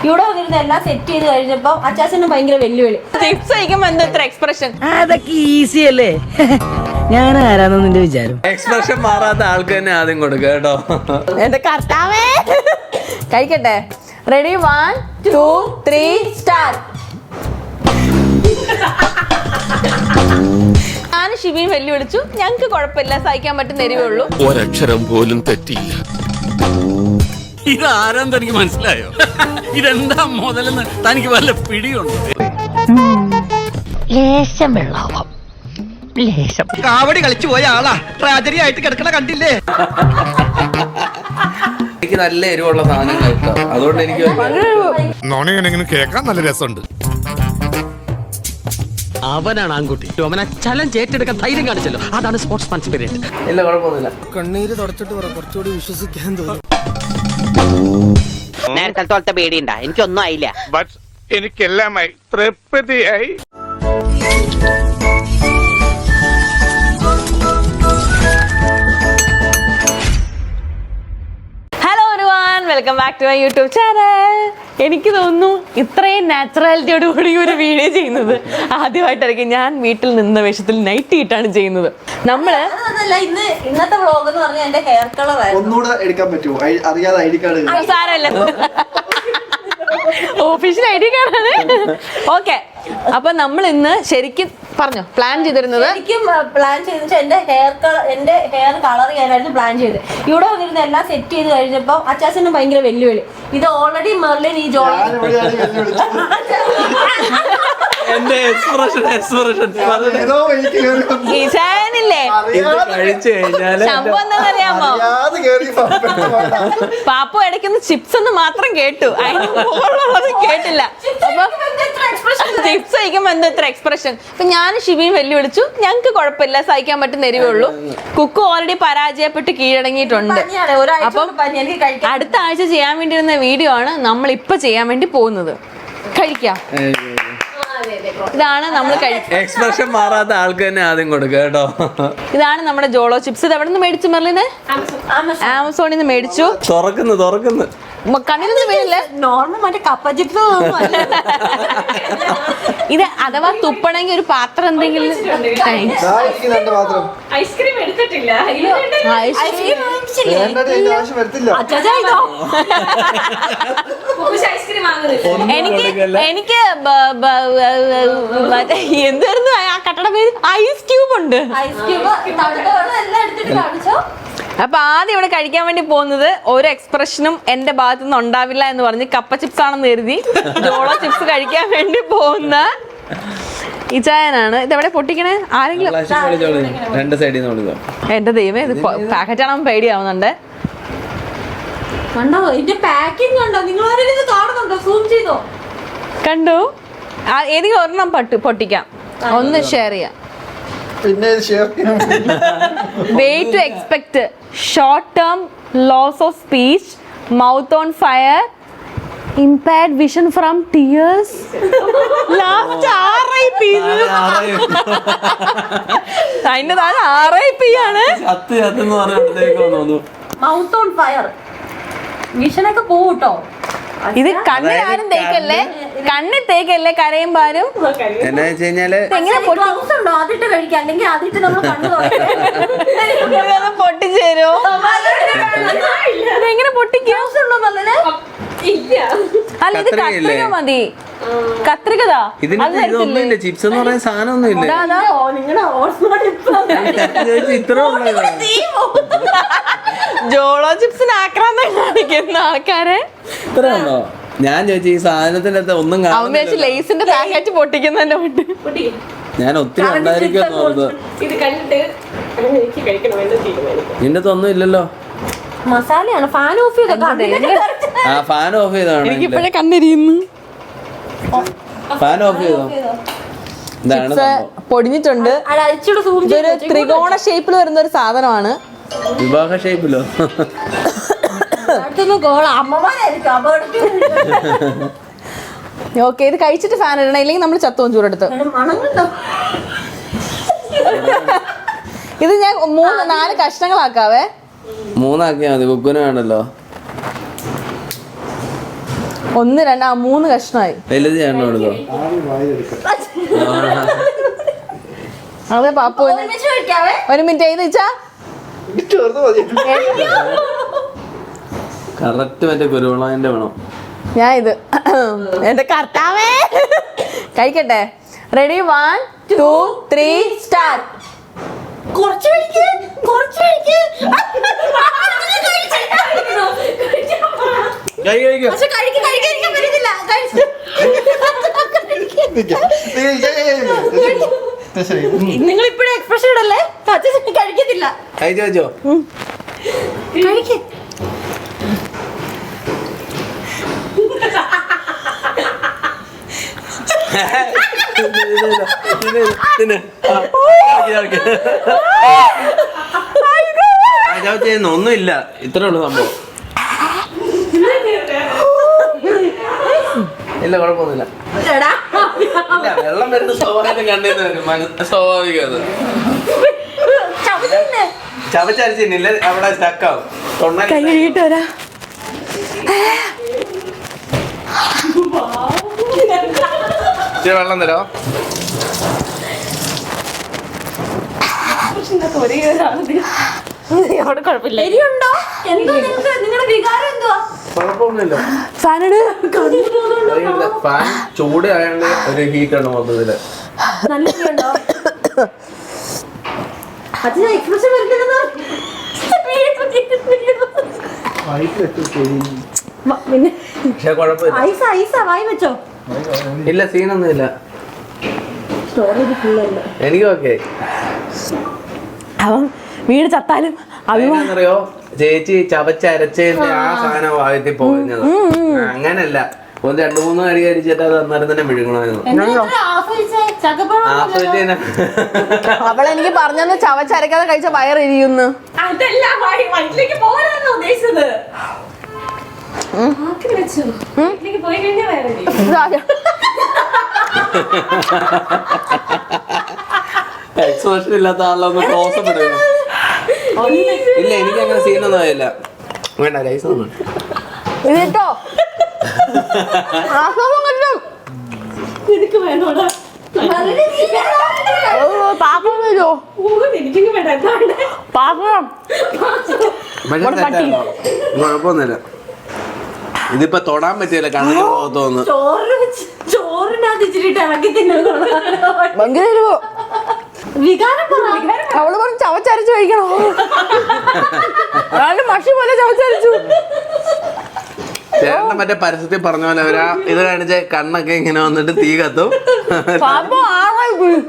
ഇവിടെ വന്നിരുന്ന എല്ലാം സെറ്റ് ചെയ്ത് കഴിഞ്ഞപ്പോ അച്ചാച്ചന് ഭയങ്കര വെല്ലുവിളി. ചിപ്സ് കഴിക്കുമ്പോ എന്താ ഇത്ര എക്സ്പ്രഷൻ? അതൊക്കെ ഈസി അല്ലേ? ഞാൻ ആരാന്ന് നിന്റെ വിചാരം? എക്സ്പ്രഷൻ മാറാത്ത ആൾക്ക് തന്നെ ആദ്യം കൊടുക്കുക കേട്ടോ. എന്റെ കർത്താവേ. കഴിക്കട്ടെ. Ready, 1 2 3 start. ഞാൻ ഷിബിയും വെല്ലുവിളിച്ചു. ഞങ്ങക്ക് കുഴപ്പമില്ല, സഹിക്കാൻ പറ്റുന്ന എരിവേ ഉള്ളൂ. ഒരക്ഷരം പോലും തെറ്റിയില്ല. ഇതാരെന്ന് തനിക്ക് മനസ്സിലായോ? ഇതെന്താ മുതലെന്ന് തനിക്ക് വല്ല പിടിയുണ്ട്? ലേശം വെള്ളാവാം, ലേശം. കാവടി കളിച്ചു പോയ ആളാ ട്രാജഡി ആയിട്ട് കിടക്കണ കണ്ടില്ലേ? എനിക്ക് നല്ല എരിവുള്ള സാധനം കഴിക്കാം, അതുകൊണ്ട് എനിക്ക് നോണങ്ങനെ കേൾക്കാൻ നല്ല രസമുണ്ട്. അവനാണ് ആൺകുട്ടി. അവനെ ചലഞ്ച് ഏറ്റെടുക്കാൻ ധൈര്യം കാണിച്ചല്ലോ, അതാണ് സ്പോർട്സ്മാൻ സ്പിരിറ്റ്. ഇല്ല, കുഴപ്പമൊന്നുമില്ല. കണ്ണീര് തുടച്ചിട്ട് കുറച്ചുകൂടി വിശ്വസിക്കാൻ തോന്നുന്നു. നേരത്തെ പേടിയുണ്ടാ? എനിക്കൊന്നും ആയില്ല. എനിക്കെല്ലാമായി തൃപ്തിയായി. Hello everyone, welcome back to my YouTube channel. എനിക്ക് തോന്നുന്നു ഇത്രയും നാച്ചുറാലിറ്റിയോട് കൂടി ഒരു വീഡിയോ ചെയ്യുന്നത് ആദ്യമായിട്ടായിരിക്കും. ഞാൻ വീട്ടിൽ നിന്ന വേഷത്തിൽ നൈറ്റ് ഇട്ടാണ് ചെയ്യുന്നത്. നമ്മള് ഇന്നത്തെ വ്ളോഗ് എന്ന് പറഞ്ഞാൽ എന്റെ ഹെയർ കളർ ഒന്നുകൂടെ എടുക്കാൻ പറ്റുമോ? അറിയാതെ ഐ ഡി കാർഡ് സാരമല്ല, ഓഫീഷ്യൽ ഐ ഡി കാർഡാണ്. ഓക്കെ, അപ്പൊ നമ്മൾ ഇന്ന് ശരിക്കും പറഞ്ഞു പ്ലാൻ ചെയ്തിരുന്നത്, ശരിക്കും പ്ലാൻ ചെയ്ത് എന്റെ ഹെയർ കളർ ചെയ്യാനായിരുന്നു പ്ലാൻ ചെയ്ത്. ഇവിടെ വന്നിരുന്ന എല്ലാം സെറ്റ് ചെയ്ത് കഴിഞ്ഞപ്പോ അച്ചാച്ചന് ഭയങ്കര വെല്ലുവിളി. ഇത് ഓൾറെഡി മെർലിൻ ഈ എന്റെ എക്സ്പ്രഷൻ ഈ ചാനലില്ലേ കഴിച്ചു കഴിഞ്ഞാല് സംഭവം എന്താണെന്നറിയാമോ? പാപ്പു ഇടയ്ക്കൊന്ന് ചിപ്സ് എന്ന് മാത്രം കേട്ടു, അതിന് മുകളിലുള്ളത് കേട്ടില്ല. അപ്പൊ ചിപ്സ് കഴിക്കുമ്പോ എന്താ ഇത്ര എക്സ്പ്രഷൻ? അപ്പൊ ഞാൻ ഷിബിയും വെല്ലുവിളിച്ചു. ഞങ്ങക്ക് കുഴപ്പമില്ല, സഹിക്കാൻ പറ്റുന്ന എരിവേ ഉള്ളൂ. കുക്ക് ഓൾറെഡി പരാജയപ്പെട്ട് കീഴടങ്ങിയിട്ടുണ്ട്. അപ്പം അടുത്ത ആഴ്ച ചെയ്യാൻ വേണ്ടിയിരുന്ന വീഡിയോ ആണ് നമ്മൾ ഇപ്പൊ ചെയ്യാൻ വേണ്ടി പോകുന്നത്. കഴിക്കാം. ഇതാണ് നമ്മൾ എക്സ്പ്രഷൻ മാറാത്ത ആൾക്ക് തന്നെ ആദ്യം കൊടുക്കുക കേട്ടോ. ഇതാണ് നമ്മുടെ ജോളോ ചിപ്സ്. ഇത് എവിടെ നിന്ന് മേടിച്ചു മെർലിന്? ആമസോണിൽ നിന്ന് മേടിച്ചു. തുറക്കുന്നു കണ്ണിലൊന്നും വീഴില്ലേ? നോർമൽ മറ്റേ കപ്പ ചിപ്സ്. ഇത് അഥവാ തുപ്പണമെങ്കിൽ ഒരു പാത്രം എന്തെങ്കിലും. ഐസ്ക്രീം എടുത്തിട്ടില്ല. എനിക്ക് എന്തായിരുന്നു ആ കട്ടട പേര്? ഐസ് ക്യൂബ് ഉണ്ട്. അപ്പൊ ആദ്യം ഇവിടെ കഴിക്കാൻ വേണ്ടി പോകുന്നത് ഒരു എക്സ്പ്രഷനും എന്റെ ഭാഗത്തു നിന്ന് ഉണ്ടാവില്ല എന്ന് പറഞ്ഞ് കപ്പ ചിപ്സ് ആണെന്ന് കരുതി ജോളോ ചിപ്സ് കഴിക്കാൻ വേണ്ടി പോകുന്ന ഇച്ചായനാണ്. ഇതെവിടെ പൊട്ടിക്കണേ? ആരെങ്കിലും? രണ്ട് സൈഡിൽ നിന്ന്. എന്റെ ദൈവം, ഇത് പാക്കറ്റ് ആണെന്ന് പേടിയാവുന്നുണ്ട്. കണ്ടോ ഇതിന്റെ പാക്കിംഗ് കണ്ടോ? നിങ്ങൾ ആരെങ്കിലും ഇത് കാണുന്നുണ്ടോ? സൂം ചെയ്തോ? കണ്ടു. ഏതെങ്കിലും ഒരെണ്ണം പൊട്ടിക്കാം, ഒന്ന് ഷെയർ ചെയ്യാം. Way to expect short-term loss of speech, mouth on fire, impaired vision from tears. Last RIP. അതിന്റെ താഴെ RIP ആണ്. Mouth on fire. വിഷനൊക്കെ പോട്ടോ. ഇത് കണ്ണിൽ ആരും തേക്കല്ലേ, കണ്ണിൽ തേക്കല്ലേ കരയുമ്പാരും. എന്നാ വെച്ച് കഴിഞ്ഞാല് ഉണ്ടോ? അതിട്ട് കഴിക്കാം, അല്ലെങ്കിൽ അതിട്ട് നമ്മൾ കണ്ണു പൊട്ടിച്ചേരോ? ഇതെങ്ങനെ പൊട്ടിക്കോ? അല്ല, ഇത് കത്രിക മതി. കത്രികതാ ഇതിനൊന്നുമില്ല. ചിപ്സ് എന്ന് പറയുന്ന സാധനമൊന്നും ഇല്ല. ഇത്ര ജോളോ ചിപ്സിന് ആക്രാന്തം കാണിക്കുന്ന ആൾക്കാരെ ഇത്ര ഉണ്ടോ? ഞാൻ ചോദിച്ചു ഈ സാധനത്തിന്റെ അകത്ത് ഒന്നും കാണുന്നില്ല. ലേസിന്റെ പാക്കറ്റ് പൊട്ടിക്കുന്നതിന്റെ ഉണ്ട്. ഞാൻ ഒത്തിരി ഉണ്ടായിരിക്കും ഓർത്ത്. നിന്റെ ഒന്നും ഇല്ലല്ലോ. മസാലയാണ്. ഫാൻ ഓഫ് ചെയ്തോ? ആ ഫാൻ ഓഫ് ചെയ്താണ്. എനിക്കിപ്പോഴേ കണ്ണിരിയുന്നു. ഫാൻ ഓഫ് ചെയ്തോ? ഇതാണ് പൊടിഞ്ഞിട്ടുണ്ട്. ഇതൊരു ത്രികോണ ഷേപ്പിൽ വരുന്ന ഒരു സാധനമാണ്. വിവാഹ ഷേപ്പിലോ? ഓക്കെ, ഇത് കഴിച്ചിട്ട് ഫാൻ ഇടണം, ഇല്ലെങ്കിൽ നമ്മൾ ചത്തുവും ചൂടെടുത്ത്. ഇത് ഞാൻ 3-4 കഷ്ണങ്ങളാക്കാവേ. 3 ആക്കിയാ മതി. കുക്കുനാണല്ലോ. 1 2 3 കഷ്ണമായി. വലുത് ചേട്ടൻ കൊടുത്തോ? അതെ പാപ്പു ഒരുമിച്ച് കഴിക്കാവേ. 1 മിനിറ്റ് ചെയ്ത് വെച്ചാ ചെറുത് മതി. കറക്റ്റ് മറ്റേ കുരുമുളകിന്റെ വേണം. ഞാൻ ഇത് എന്റെ കർത്താവേ കഴിക്കട്ടെ. Ready 1 2 3 start. കുറച്ച് കഴിക്ക്, കുറച്ച് കഴിക്ക്. പക്ഷെ കഴിക്കാൻ പറ്റത്തില്ല. നിങ്ങൾ ഇപ്പഴും എക്സ്പ്രഷൻ ഇടല്ലേ? അച്ഛൻ കഴിക്കത്തില്ല. കഴിച്ചോ? കഴിക്ക്. ഒന്നുമില്ല, ഇത്രേ ഉള്ളു സംഭവം. ഇല്ല, കുഴപ്പമൊന്നുമില്ല. ഇല്ല, വെള്ളം വരുന്ന സ്വാഭാവികം കണ്ടേന്ന് വരും. സ്വാഭാവികം അത് ചവച്ചരച്ചില്ല, അവിടെ സ്റ്റക്കാവും. കൈ കഴുകിയിട്ട് വരാ. ഇച്ചിരി വെള്ളം തരോ? കുഴപ്പമില്ല. എരിയുണ്ടോ? എന്തോ നിങ്ങളുടെ വികാരം എന്തുവാ? കുഴപ്പമൊന്നുമില്ല. ഫാനോട് ഫാൻ ചൂട് ആയതുകൊണ്ട് ഒരു ഹീറ്റാണ് മൊത്തത്തില്. നല്ല എരിയുണ്ടോ? അച്ഛൻ എക്സ്പ്രഷൻ വരുന്നില്ലെന്ന്. പക്ഷെ കുഴപ്പമില്ല. ഐസാ വായി വെച്ചോ. ഇല്ല, സീനൊന്നും ഇല്ല. എനിക്ക് ഓക്കെ. അവൻ വീട് ചത്താലും അറിയോ ചേച്ചി ചവച്ചരച്ചതിന്റെ ആ സാധനം ഭാഗത്തിൽ പോയിരുന്നത്. അങ്ങനല്ല, 1 2 3 അടി അടിച്ചിട്ട് അത് അന്നേരം തന്നെ വിഴുങ്ങണമായിരുന്നു. ആസ്വദിച്ചതിന് അവളെനിക്ക് പറഞ്ഞെന്ന് ചവച്ചരക്കാതെ കഴിച്ച വയറിരിക്കുന്നു. അതല്ല വയറ്റിലേക്ക് പോകാനാണോ ഉദ്ദേശിച്ചത്? വയറ്റിലേക്ക് പോയി കഴിഞ്ഞാൽ വേറെ എക്സ്പ്രഷൻ ഇല്ലാത്ത ആളൊന്ന് ക്ലോസപ്പ് എടുക്കണം. ഇല്ല, എനിക്ക് അങ്ങനെ സീനൊന്നും ആയില്ല. വേണ്ട, റൈസ് ഒന്നും ഇത് കേട്ടോ ആസ്വാദം കിട്ടും. നിനക്ക് വേണോടാ? പാപ്പം വരുമോ? എനിക്കും വേണ്ട. എന്താണ് പാപ്പം തെറ്റാണോ? കുഴപ്പമൊന്നുമില്ല. ഇതിപ്പോ തൊടാൻ പറ്റില്ല, കണ്ണിന് തോന്നുന്നു. ചോറിനകത്ത് ഇച്ചിരിട്ട് ഇറക്കി തിന്നുള്ളൂ. ഭയങ്കര എരിവോ? വികാരം അവള് പറഞ്ഞ് ചവച്ചരച്ച് കഴിക്കണോ? അയാളുടെ മഷി പോലെ ചവച്ചരച്ചു. ചേട്ടന്റെ മറ്റേ പരസ്യത്തിൽ പറഞ്ഞ പോലെ അവരാ ഇത് കാണിച്ച കണ്ണൊക്കെ ഇങ്ങനെ വന്നിട്ട് തീ കത്തും. പാപ്പം ആറായി പോയി.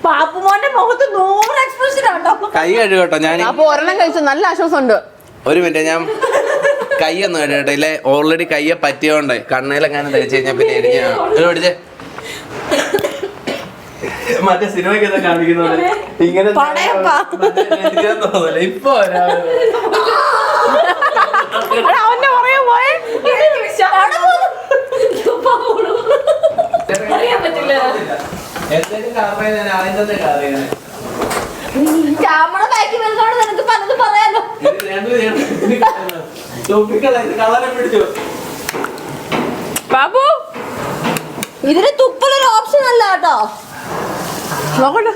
പാപ്പുമോന്റെ മുഖത്ത് 100 എക്സ്പ്രഷൻ ആട്ടോ. കൈ കഴുകട്ടോ. ഞാൻ അപ്പൊ ഒരെണ്ണം കഴിച്ചു, നല്ല ആശ്വാസമുണ്ട്. ഒരു മിനിറ്റ്, ഞാൻ കൈയൊന്നും കഴുകട്ടെ. ഇല്ലേ, ഓൾറെഡി കയ്യെ പറ്റിയോണ്ടേ കണ്ണയിലെങ്ങാനും ധരിച്ചു കഴിഞ്ഞാൽ പിന്നെ എരിഞ്ഞ പിടിച്ചേ. മറ്റേ സിനിമയ്ക്കൊക്കെ കാണിക്കുന്ന പോലെ ഇങ്ങനെ തോന്നില്ല ഇപ്പൊ. അവന്റെ പറയാൻ പോയേ ക്യാമറ ബാക്കി വരുന്നോണ്ട് നിനക്ക് പലതും പറയാലോ. ബാബു ഇതിന് തുപ്പലൊരു ഓപ്ഷൻ അല്ല കേട്ടോ. നോക്കട്ടെ.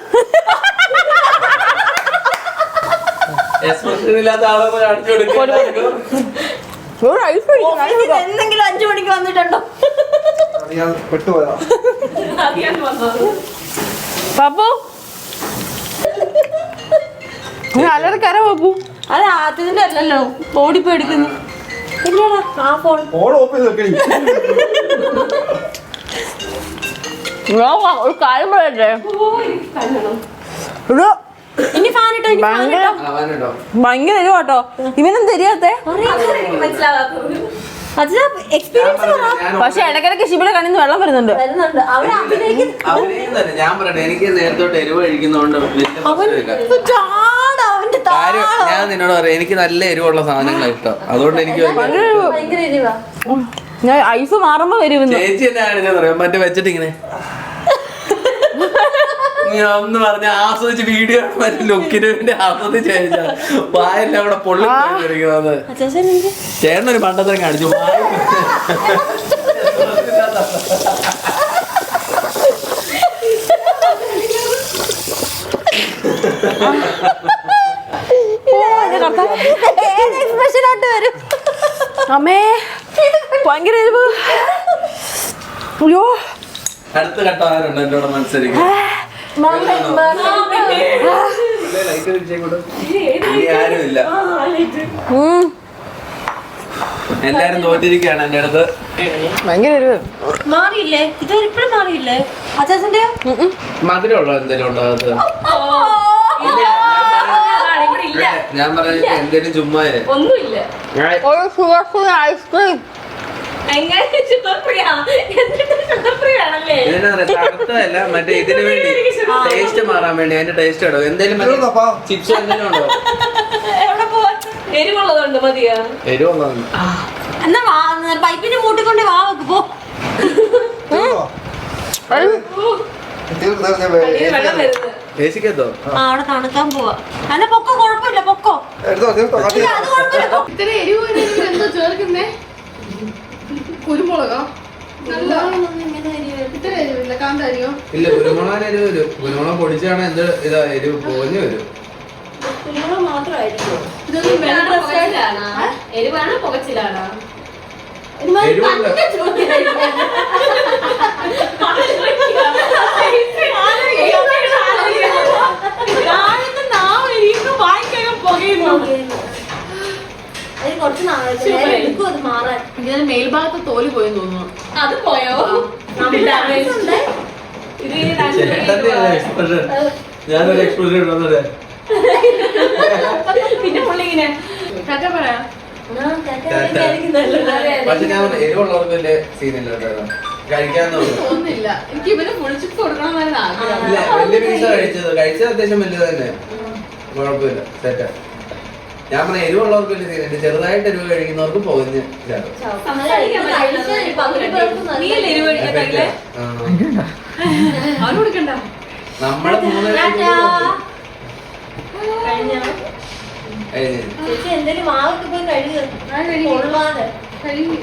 ഇല്ലാത്ത ആളൊന്ന് കാണിച്ചു കൊടുക്കും. എന്തെങ്കിലും 5 മണിക്ക് വന്നിട്ടുണ്ടോ? പെട്ടുപോയതാ. ബാബു നല്ലൊരു കര ബാബു. അത് ആദ്യത്തിന്റെ അല്ലല്ലോ, ഓടിപ്പോ എടുക്കുന്നു. ഇല്ലടാ, ആ ഫോൺ ഓഫ് ചെയ്ത് വെക്കണി. ഒരു കാര്യം പറയട്ടെ, ഇനി ഫാൻ ഇട്ടോ. ഭയങ്കര എരിവ് കേട്ടോ. ഇവനും തരിയാത്തെ. പക്ഷെ ഇടയ്ക്കിടയ്ക്ക് ശിബിയുടെ കണ്ണിൽ നിന്ന് വെള്ളം വരുന്നുണ്ട്. ഞാൻ പറയട്ടെ, എനിക്ക് നേരത്തോട്ട് എരിവ് കഴിക്കുന്നതുകൊണ്ട് ഞാൻ നിന്നോട് പറയാം, എനിക്ക് നല്ല എരിവുള്ള സാധനങ്ങളാണ് ഇഷ്ടം. അതുകൊണ്ട് എനിക്ക് ഞാൻ ഐസ് മാറുമ്പോ വരുന്നു. ചേച്ചി എന്നെ കാണിച്ചാ പറയാം, മറ്റേ വെച്ചിട്ട് ഇങ്ങനെ എന്ന് പറഞ്ഞ ആസ്വദിച്ച് വീഡിയോ ലുക്കിന് വേണ്ടി ആസ്വദിച്ച് കഴിഞ്ഞാൽ വായല്ല അവിടെ പൊള്ളി പോയിരിക്കുന്നത്. അച്ചാച്ചൻ എന്ത്? ചേട്ടനൊരു പണ്ടത്തരം കാണിച്ചു. എക്സ്പ്രഷനോട്ട് വരും. അമ്മേ ഭയങ്കര എരിവ്. അയ്യോ അടുത്ത കട്ടാറുണ്ട് എന്റെ കൂടെ മത്സരിക്കും. ആരുമില്ല, എല്ലാരും തോറ്റിരിക്കുകയാണ് എന്റെ അടുത്ത്. ഭയങ്കര എരിവ്. മാറിയില്ലേ? ഇത് ഇപ്പഴും മാറിയില്ലേ അച്ചാച്ചന്റെ? മധുരമുള്ള എന്തെങ്കിലും ഉണ്ടോ അത്? ഞാൻ പറഞ്ഞ എന്തേലും ചുമ്മാ ഒന്നുമില്ല. ഒരു ഷുഗർ ഐസ്ക്രീം. തണുത്തതല്ല, മറ്റേ ഇതിന് വേണ്ടി ടേസ്റ്റ് മാറാൻ വേണ്ടി അതിന്റെ ടേസ്റ്റ് ഇടും. എന്തേലും ചിപ്സ് എന്തെങ്കിലും ഉണ്ടോ? എരിവുള്ളതുണ്ട് മതിയാ? എരിവുള്ളതുണ്ട്. എന്നാ പൈപ്പിന്റെ മൂട്ടിക്കൊണ്ട് വാ വെക്ക് പോ. ഏസിക്കത്തോ? അവിടെ തണുക്കാൻ പോവാ. അല്ല പൊക്കോ, കുഴപ്പമില്ല പൊക്കോ. എടുത്തോ ഇല്ല, അത് കുഴപ്പമില്ല. ഇത്ര എരിവ് എന്തോ ചേർക്കുന്നേ? കുരുമുളകോ? നല്ല ഇത്ര എരിവില്ല, കാന്താരിയോ? ഇല്ല, കുരുമുളകിന് എരിവ് വരും. കുരുമുളക് പൊടിച്ചാണ് എന്ത് ഇതാ എരിവ് പോഞ്ഞു വരും. കുരുമുളക് മാത്രമായിരിക്കും. ഇതൊന്നും വെള്ളം പുകച്ചിലാണോ? എരിവാണോ പുകച്ചിലാണോ? എരിവുള്ള കുറച്ച് നാളെ അത് മാറാൻ. ഇതിന് മേൽഭാഗത്ത് തോല് പോയെന്ന് തോന്നുന്നു. അത് പോയോ? ചേട്ടന്റെ എക്സ്പ്രഷൻ, ഞാനൊരു എക്സ്പ്രഷൻ ഇടുന്നത്. പിന്നെ പുള്ളിങ്ങനെ കറ്റ പറയാ. പക്ഷെ ഞാൻ എരിവുള്ളവർക്ക് വലിയ സീനില്ല കേട്ടോ, കഴിക്കാന്ന് തോന്നുന്നില്ല. എനിക്ക് ഇവന് പൊളിച്ചിട്ട് കൊടുക്കണമെന്നായിരുന്നു ആഗ്രഹം. ഇല്ല, വലിയ പീസ കഴിച്ചത് അത്യാവശ്യം വലുത് തന്നെ, കുഴപ്പമില്ല, സെറ്റാ. ഞാൻ പറഞ്ഞ എരിവുള്ളവർക്ക് വലിയ സീനുണ്ട്, ചെറുതായിട്ട് എരിവ് കഴിക്കുന്നവർക്ക് പോകുന്ന അവന് കൊടുക്കണ്ട. നമ്മള് ചേച്ചി എന്തെങ്കിലും മാവൊക്കെ പോയി കഴുകുക. കഴുകി